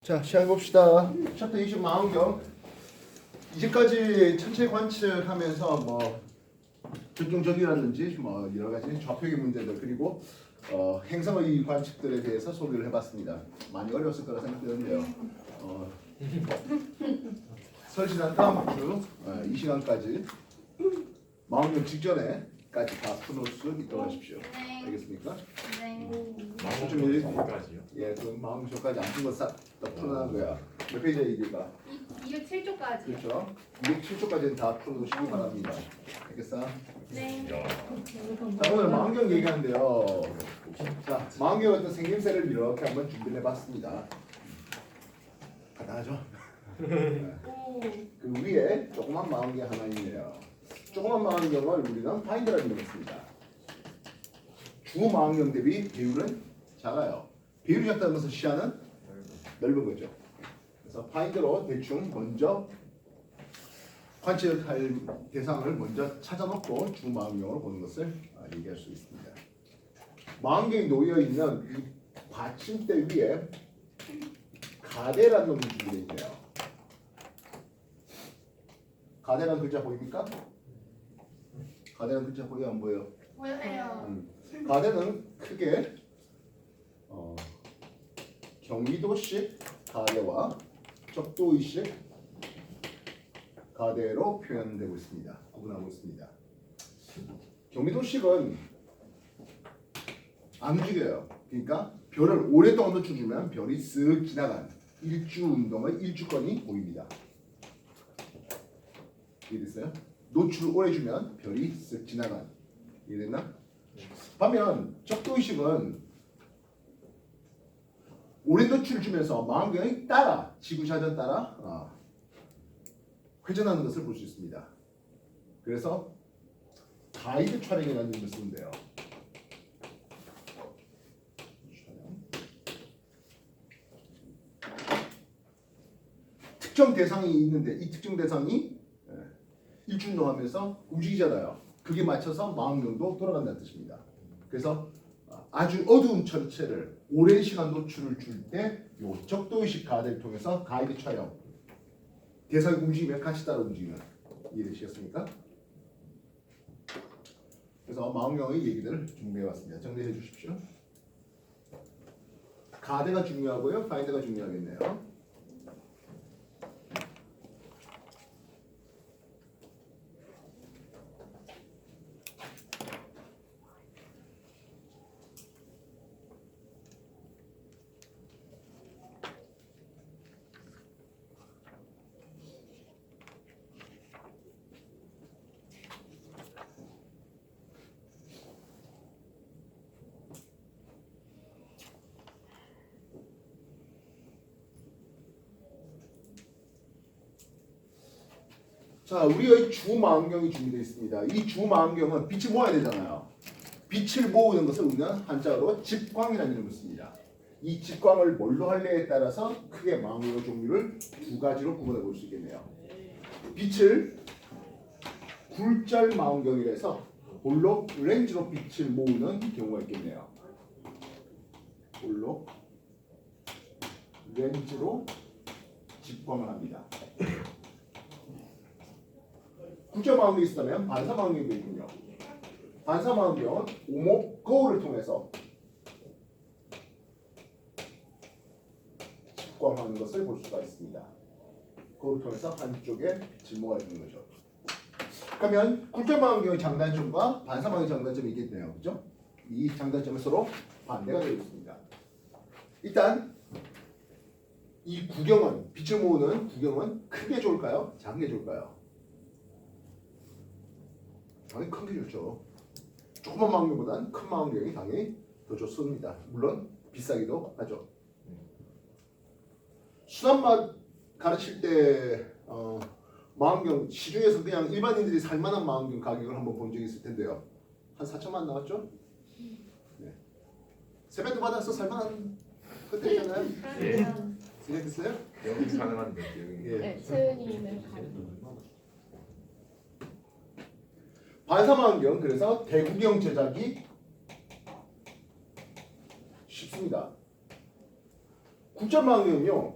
자, 시작해봅시다. 챕터 20 망원경. 이제까지 천체 관측하면서 뭐 적중적이라든지 뭐 여러 가지 좌표의 문제들 그리고 행성의 관측들에 대해서 소개를 해봤습니다. 많이 어려웠을 거라 생각되는데요. 설치한 다음 주 이 시간까지 망원경 직전에까지 다 풀어놓을 수 있도록 하십시오. 네. 알겠습니까? 네. 망원경까지요? 예, 그 망원경까지 안 푼 거 싹 풀어놓은 거야. 몇 페이지야 이게가? 207조까지. 그렇죠. 207초까지는 다 풀어놓으시기 바랍니다. 알겠어? 네. 자, 오늘 망원경 얘기하는데요. 자, 망원경 어떤 생김새를 이렇게 한번 준비를 해봤습니다. 간단하죠? 오. 그 위에 조그만 망원경 하나 있네요. 조그만 망원경을 우리는 파인더라고 부릅니다. 주 망원경 대비 배율은 작아요. 배율이 작다는 것은 시야는 넓은 거죠. 그래서 파인더로 대충 먼저 관측할 대상을 먼저 찾아놓고 주 망원경으로 보는 것을 얘기할 수 있습니다. 망원경이 놓여 있는 이 받침대 위에 가대라는 놈이 준비되어 있네요. 가대라는 글자 보입니까? 가대라는 글자 보여 안 보여? 보여요. 가대는 크게 경기도식 가대와 적도의식 가대로 표현되고 있습니다. 구분하고 있습니다. 경기도식은 안 움직여요. 그러니까 별을 오랫동안 노출주면 별이 쓱 지나간 일주 운동의 일주권이 보입니다. 이해됐어요? 노출을 오래 주면 별이 쓱 지나간. 이해됐나? 반면 적도의식은 오랜 노출을 주면서 망원경이 따라 지구자전 따라 회전하는 것을 볼 수 있습니다. 그래서 가이드 촬영이라는 이름을 쓰는데요. 특정 대상이 있는데 이 특정 대상이 일주운동하면서 움직이잖아요. 그게 맞춰서 망원경도 돌아간다는 뜻입니다. 그래서 아주 어두운 천체를 오랜 시간 노출을 줄 때 요 적도의식 가대를 통해서 가이드 촬영 대상이 움직이면 같이 따라 움직이는. 이해되시겠습니까? 그래서 망원경의 얘기들을 준비해왔습니다. 정리해 주십시오. 가대가 중요하고요. 파인더가 중요하겠네요. 자, 우리의 주망원경이 준비되어 있습니다. 이 주망원경은 빛을 모아야 되잖아요. 빛을 모으는 것을 우리는 한자어로 집광이라는 이름을 씁니다. 이 집광을 뭘로 할래에 따라서 크게 망원경 종류를 두 가지로 구분해 볼 수 있겠네요. 빛을 굴절 망원경이라서 볼록 렌즈로 빛을 모으는 경우가 있겠네요. 볼록 렌즈로 집광을 합니다. 굴절망원경이 있다면 반사망원경도 있군요. 반사망원경은 오목 거울을 통해서 집광하는 것을 볼 수가 있습니다. 거울을 통해서 한쪽에 빛을 모아주는 거죠. 그러면 굴절망원경의 장단점과 반사망원경의 장단점이 있겠네요. 그죠? 이 장단점은 서로 반대가 되어 있습니다. 일단 이 구경은 빛을 모으는 구경은 크게 좋을까요? 작게 좋을까요? 당연히 큰 게 좋죠. 조그만 망원경보다는 큰 망원경이 당연히 더 좋습니다. 물론 비싸기도 하죠. 수납맛 가르칠 때 망원경 시중에서 그냥 일반인들이 살만한 망원경 가격을 한번 본 적이 있을 텐데요. 한 4천만 나왔죠? 네. 세뱃돈 받아서 살만한 그때 있잖아요. 그러면 생각했어요? 영입 가능한데 여기. 예. 네, 세은이는 가능. 반사망원경 그래서 대구경 제작이 쉽습니다. 굴절망원경은요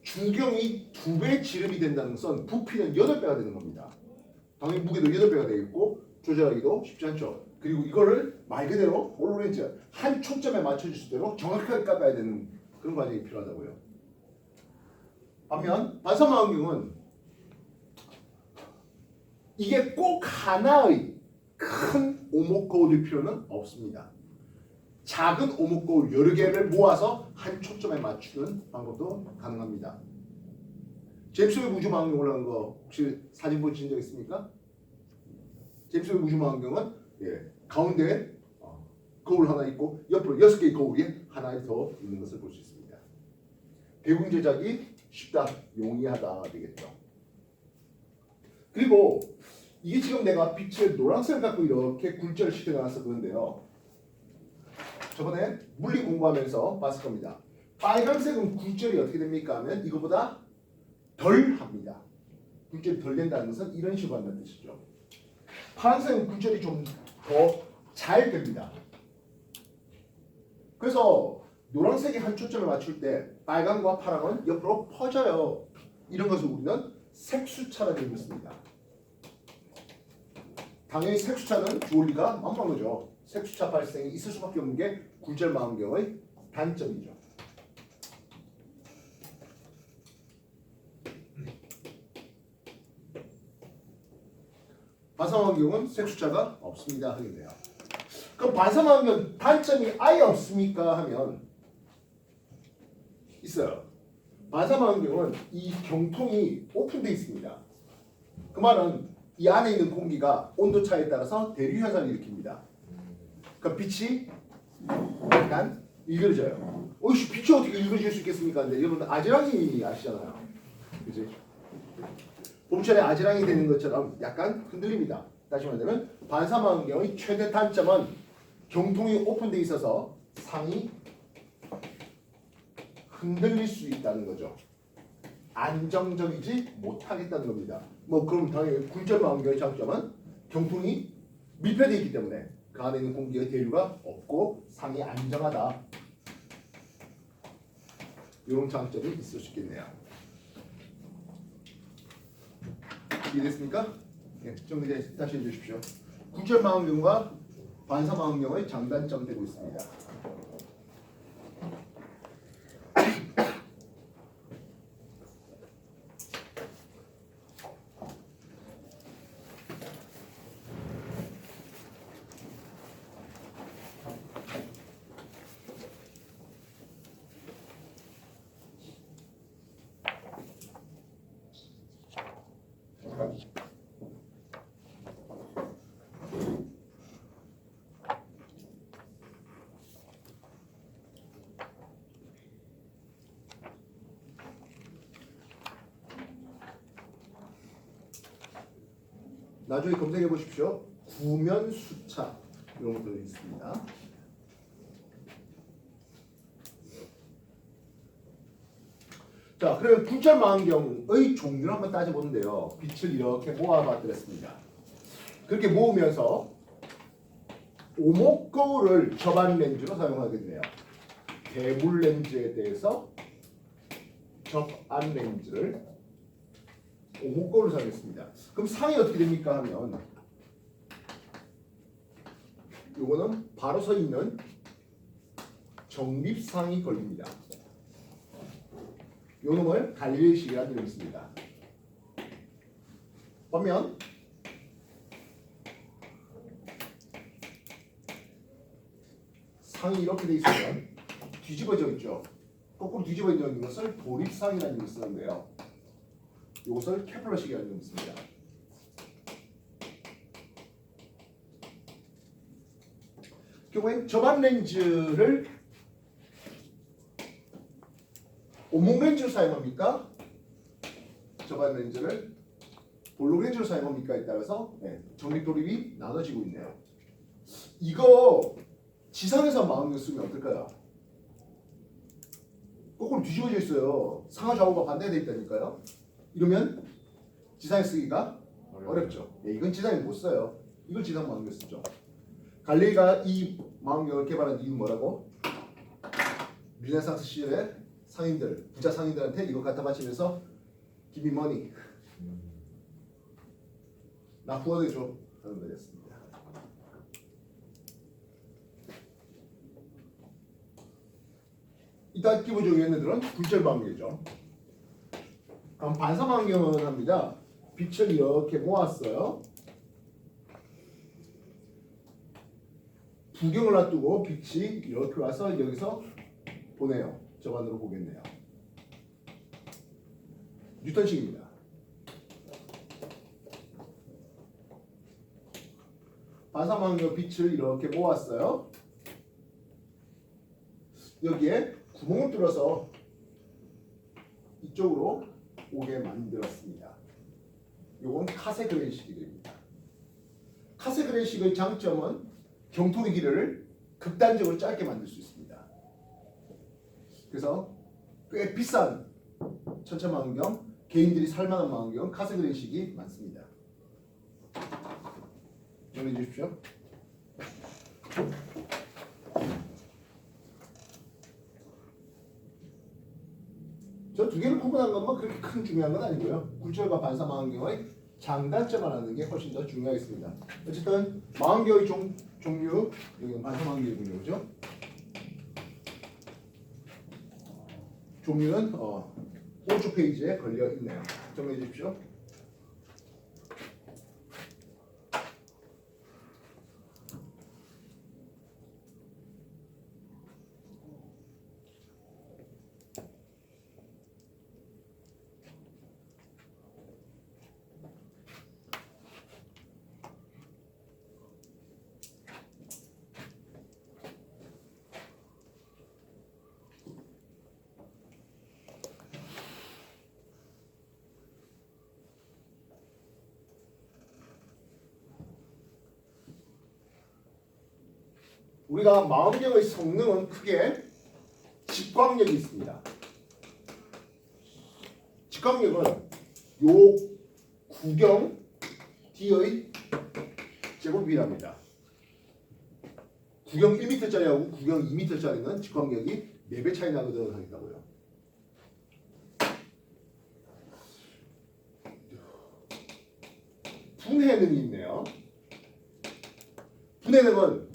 주경이 2배 지름이 된다는 것은 부피는 8배가 되는 겁니다. 당연히 무게도 8배가 되겠고 조절하기도 쉽지 않죠. 그리고 이거를 말 그대로 올로렌즈 한 초점에 맞춰줄 수 있도록 정확하게 깎아야 되는 그런 과정이 필요하다고요. 반면 반사망원경은 이게 꼭 하나의 큰 오목 거울일 필요는 없습니다. 작은 오목 거울 여러 개를 모아서 한 초점에 맞추는 방법도 가능합니다. 제임스 웹 우주망원경 올라간 거 혹시 사진 보신 적 있습니까? 제임스 웹 우주망원경은 가운데에 거울 하나 있고 옆으로 6개의 거울이 하나 더 있는 것을 볼 수 있습니다. 대공 제작이 쉽다, 용이하다 되겠죠. 그리고 이게 지금 내가 빛을 노란색을 갖고 이렇게 굴절을 시켜놔서 그런데요. 저번에 물리 공부하면서 봤을 겁니다. 빨간색은 굴절이 어떻게 됩니까 하면 이거보다 덜 합니다. 굴절이 덜 된다는 것은 이런 식으로 한다는 뜻이죠. 파란색은 굴절이 좀 더 잘 됩니다. 그래서 노란색이 한 초점에 맞출 때 빨간과 파랑은 옆으로 퍼져요. 이런 것을 우리는 색수차라고 읽습니다. 당연히 색수차는 주얼리가 만만한 거죠. 색수차 발생이 있을 수밖에 없는 게 굴절 망원경의 단점이죠. 반사망원경은 색수차가 없습니다 하겠네요. 그럼 반사망원경 단점이 아예 없습니까 하면 있어요. 반사망원경은 이 경통이 오픈되어 있습니다. 그 말은 이 안에 있는 공기가 온도 차에 따라서 대류 현상을 일으킵니다. 그러니까 빛이 약간 일그러져요. 어이씨, 빛이 어떻게 일그러질 수 있겠습니까? 근데 여러분 아지랑이 아시잖아요. 그지? 봄철에 아지랑이 되는 것처럼 약간 흔들립니다. 다시 말하면 반사망원경의 최대 단점은 경통이 오픈되어 있어서 상이 흔들릴 수 있다는 거죠. 안정적이지 못하겠다는 겁니다. 뭐 그럼 당연히 굴절 망원경의 장점은 경통이 밀폐되어 있기 때문에 그 안에 있는 공기의 대류가 없고 상이 안정하다. 이런 장점이 있을 수 있겠네요. 이해됐습니까? 네, 정리 다시 해주십시오. 굴절 망원경과 반사 망원경의 장단점 되고 있습니다. 나중에 검색해 보십시오. 구면수차 이런 것도 있습니다. 자, 그러면 굴절 망원경의 종류를 한번 따져보는데요. 빛을 이렇게 모아봤더랬습니다. 그렇게 모으면서 오목 거울을 접안 렌즈로 사용하겠네요. 대물 렌즈에 대해서 접안 렌즈를 오목 거울을 사용했습니다. 그럼 상이 어떻게 됩니까 하면 요거는 바로 서 있는 정립상이 걸립니다. 요 놈을 갈릴레이식이라는 이름이 있습니다. 보면 상이 이렇게 돼 있으면 뒤집어져 있죠. 거꾸로 뒤집어져 있는 것을 도립상이라는 이름을 쓰는데요. 이것을 케플러식이라는 이름을 씁니다. 결국엔 접안 렌즈를 오목 렌즈로 사용합니까? 접안 렌즈를 볼록 렌즈로 사용합니까에 따라서 정립 도립이 나눠지고 있네요. 이거 지상에서 망원경 쓰면 어떨까요? 거꾸로 뒤집어져 있어요. 상하 좌우가 반대되어 있다니까요. 이러면 지상에 쓰기가 어렵죠. 이건 지상에 못 써요. 이걸 지상 망원경 쓰죠. 갈릴리가 이 망원경을 개발한 이유는 뭐라고? 르네상스 시절에 상인들, 부자 상인들한테 이거 갖다 바치면서 give me money. 나 후원해줘 하는 거였습니다. 이따 기본적인 얘네들은 굴절방경이죠. 그럼 반사방경은 합니다. 빛을 이렇게 모았어요. 부경을 놔두고 빛이 이렇게 와서 여기서 보내요. 저 반으로 보겠네요. 뉴턴식입니다. 반사방경 빛을 이렇게 모았어요. 여기에 구멍을 뚫어서 이쪽으로 오게 만들었습니다. 이건 카세그렌식이 됩니다. 카세그렌식의 장점은 경통의 길이를 극단적으로 짧게 만들 수 있습니다. 그래서 꽤 비싼 천체망원경, 개인들이 살만한 망원경 카세그렌식이 많습니다. 정리해 주십시오. 저 두 개를 구분한 건 뭐 그렇게 큰 중요한 건 아니고요. 굴절과 반사 망원경의 장단점을 아는 게 훨씬 더 중요하겠습니다. 어쨌든 망원경의 종류, 여기는 반사 망원경이군요, 그죠? 종류는 5주 페이지에 걸려 있네요. 정리해 주십시오. 우리가 망원경의 성능은 크게 직광력이 있습니다. 직광력은 요 구경 D의 제곱이랍니다. 구경 1m짜리하고 구경 2m짜리는 직광력이 4배 차이 나거든 하겠다고요. 분해능이 있네요. 분해능은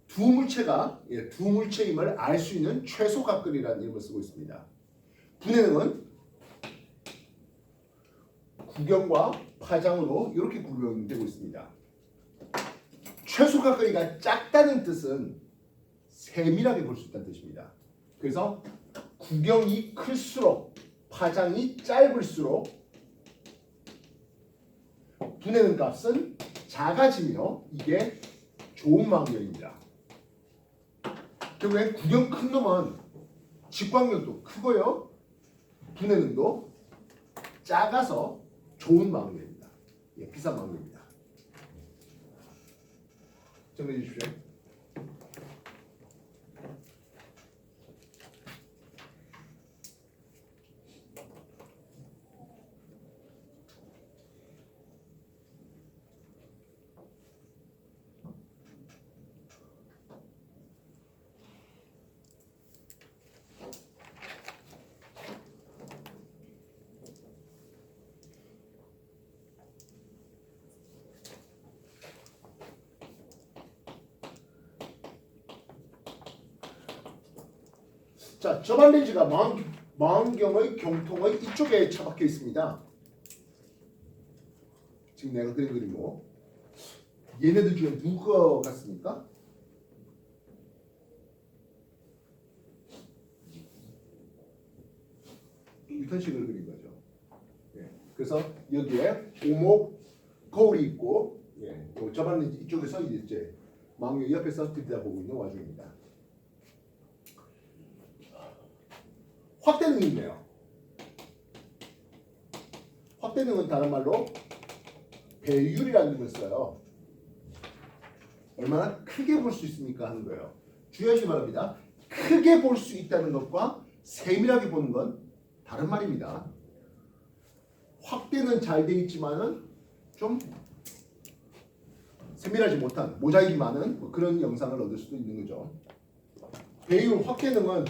두 물체임을 알 수 있는 최소각근이라는 이름을 쓰고 있습니다. 분해능은 구경과 파장으로 이렇게 구별되고 있습니다. 최소각근이가 작다는 뜻은 세밀하게 볼 수 있다는 뜻입니다. 그래서 구경이 클수록 파장이 짧을수록 분해능 값은 작아지며 이게 좋은 망원경입니다. 결국엔 구경 큰 놈은 직광력도 크고요. 분해능도 작아서 좋은 망원경입니다. 예, 비싼 망원경입니다. 정리해 주십시오. 자, 저반 렌즈가 망원경의 경통의 이쪽에 처박혀 있습니다. 지금 내가 그린 그림이고 얘네들 중에 누가 같습니까? 유턴식을 그린 거죠. 예. 그래서 여기에 오목 거울이 있고, 예. 저반 렌즈 이쪽에서 이제 망원경 옆에서 들여다보고 있는 와중입니다. 확대능이 있네요. 확대능은 다른 말로 배율이라는 이름을 써요. 얼마나 크게 볼 수 있습니까 하는 거예요. 주의하시기 바랍니다. 크게 볼 수 있다는 것과 세밀하게 보는 건 다른 말입니다. 확대는 잘 돼 있지만은 좀 세밀하지 못한 모자익이 많은 그런 영상을 얻을 수도 있는 거죠. 배율 확대능은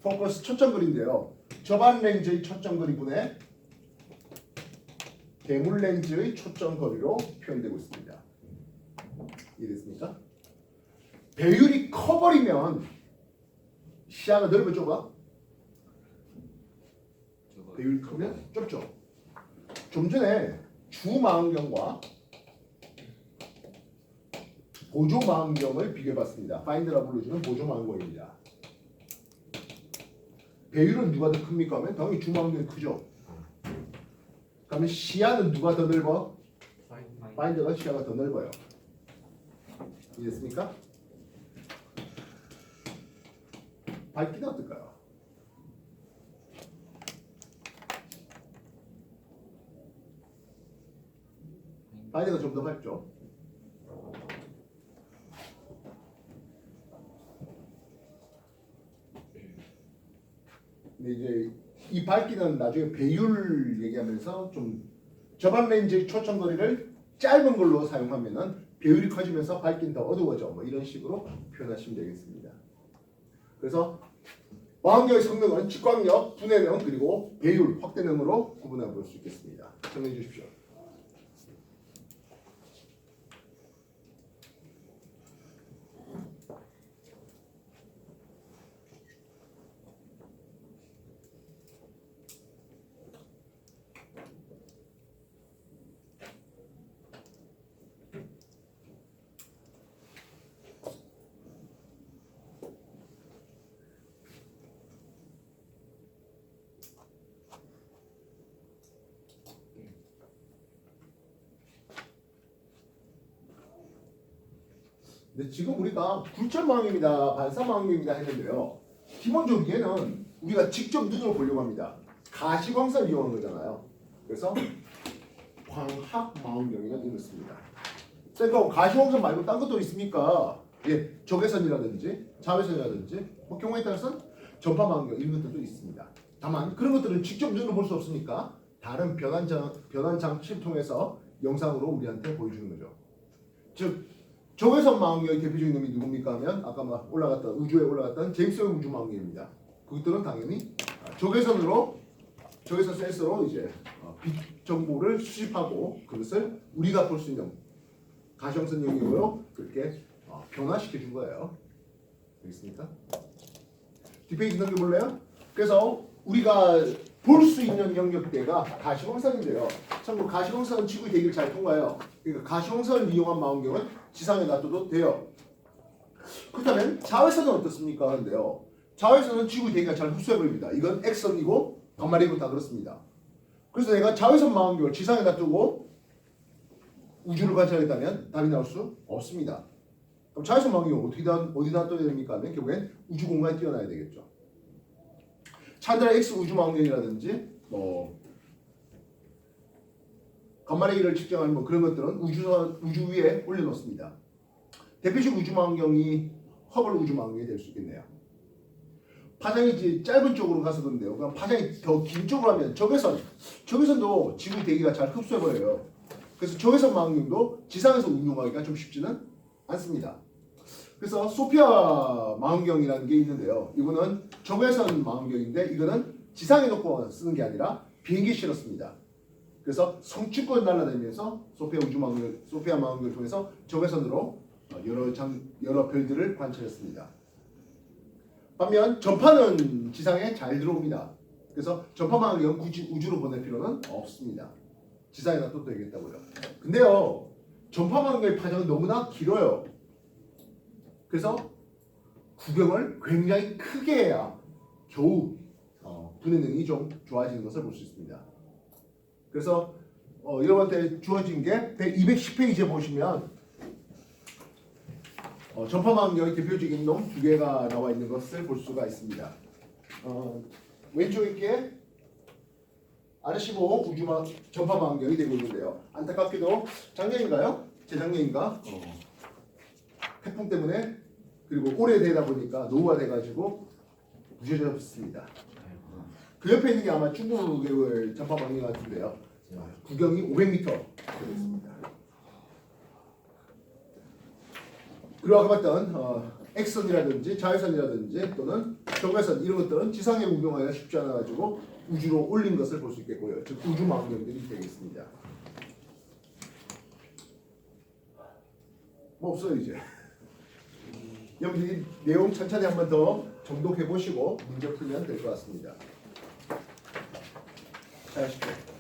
포커스 초점거리인데요. 접안 렌즈의 초점거리분의 대물 렌즈의 초점거리로 표현되고 있습니다. 이해됐습니까? 배율이 커버리면 시야가 넓어 좁아? 배율이 크면 좁죠. 좀 전에 주망원경과 보조망원경을 비교해봤습니다. 파인드라 불러주는 보조망원경입니다. 배율은 누가 더 큽니까? 하면 당연히 주망원경이 크죠. 그러면 시야는 누가 더 넓어? 파인드가 시야가 더 넓어요. 이해됐습니까? 밝기는 어떨까요? 파인드가 좀 더 밝죠. 근데 이제 이 밝기는 나중에 배율 얘기하면서 좀 접안 렌즈의 초점거리를 짧은 걸로 사용하면은 배율이 커지면서 밝기는 더 어두워져. 뭐 이런 식으로 표현하시면 되겠습니다. 그래서 망원경의 성능은 직광력, 분해능, 그리고 배율, 확대능으로 구분해 볼 수 있겠습니다. 정리해 주십시오. 근데 지금 우리가 굴절망원경이다, 반사망원경이다 했는데요. 기본적으로 얘는 우리가 직접 눈으로 보려고 합니다. 가시광선을 이용한 거잖아요. 그래서 광학망원경이라는 이름을 씁니다. 그러니까 가시광선 말고 딴 것도 있습니까? 예, 적외선이라든지 자외선이라든지 뭐 경우에 따라서는 전파망원경 이런 것들도 있습니다. 다만 그런 것들은 직접 눈으로 볼 수 없으니까 다른 변환 장치를 통해서 영상으로 우리한테 보여주는 거죠. 즉 적외선 망원경의 대표적인 놈이 누굽니까 하면 아까 막 올라갔던 우주에 올라갔던 제임스 웹 우주 망원경입니다. 그것들은 당연히 적외선 센서로 이제 빛 정보를 수집하고 그것을 우리가 볼 수 있는 가시광선 영역으로 그렇게 변화시켜 준 거예요. 알겠습니까? 뒷페이지 넘겨볼래요? 그래서 우리가 볼 수 있는 영역대가 가시광선인데요. 참고로 가시광선은 지구의 대기를 잘 통과해요. 그러니까 가시광선을 이용한 망원경은 지상에 놔둬도 돼요. 그렇다면 자외선은 어떻습니까? 하는데요. 자외선은 지구의 대기가 잘 흡수해버립니다. 이건 X선이고 감마레이고 다 그렇습니다. 그래서 내가 자외선 망원경을 지상에 놔두고 우주를 관찰하겠다면 답이 나올 수 없습니다. 그럼 자외선 망원경을 어디다 놔둬야 됩니까? 하면 결국엔 우주 공간에 띄워놔야 되겠죠. 찬드라 X 우주 망원경이라든지 뭐 감마레이를 측정하는 뭐 그런 것들은 우주 위에 올려놓습니다. 대표적 우주 망원경이 허블 우주 망원경이 될 수 있겠네요. 파장이 이제 짧은 쪽으로 가서 그런데요. 그럼 파장이 더 긴 쪽으로 하면 적외선도 지구 대기가 잘 흡수해버려요. 그래서 적외선 망원경도 지상에서 운용하기가 좀 쉽지는 않습니다. 그래서 소피아 망원경이라는 게 있는데요. 이거는 적외선 망원경인데 이거는 지상에 놓고 쓰는 게 아니라 비행기에 실었습니다. 그래서 성취권 날아다니면서 소피아 망원경을 통해서 적외선으로 여러 별들을 관찰했습니다. 반면 전파는 지상에 잘 들어옵니다. 그래서 전파 망원경은 굳이 우주로 보낼 필요는 없습니다. 지상에 놔둬도 되겠다고요. 근데요, 전파 망원경의 파장은 너무나 길어요. 그래서 구경을 굉장히 크게 해야 겨우 분해능이 좀 좋아지는 것을 볼 수 있습니다. 그래서 여러분한테 주어진 게 210페이지에 보시면 전파망원경의 대표적인 놈 두 개가 나와 있는 것을 볼 수가 있습니다. 왼쪽에 게 RC5 우주망 전파망원경이 되고 있는데요. 안타깝게도 작년인가요? 재작년인가? 태풍 때문에 그리고 오래되다 보니까 노후가 돼가지고 부셔졌습니다. 그 옆에 있는 게 아마 중국의 전파망원경 같은데요. 구경이 500m 되겠습니다. 그리고 아까 봤던 X선이라든지 자외선이라든지 또는 경계선 이런 것들은 지상에 운동하기가 쉽지 않아 가지고 우주로 올린 것을 볼 수 있겠고요. 즉 우주망원경들이 되겠습니다. 뭐 없어요 이제. 여러분들이 내용 천천히 한 번 더 정독해 보시고 문제 풀면 될 것 같습니다. 잘 하십시오.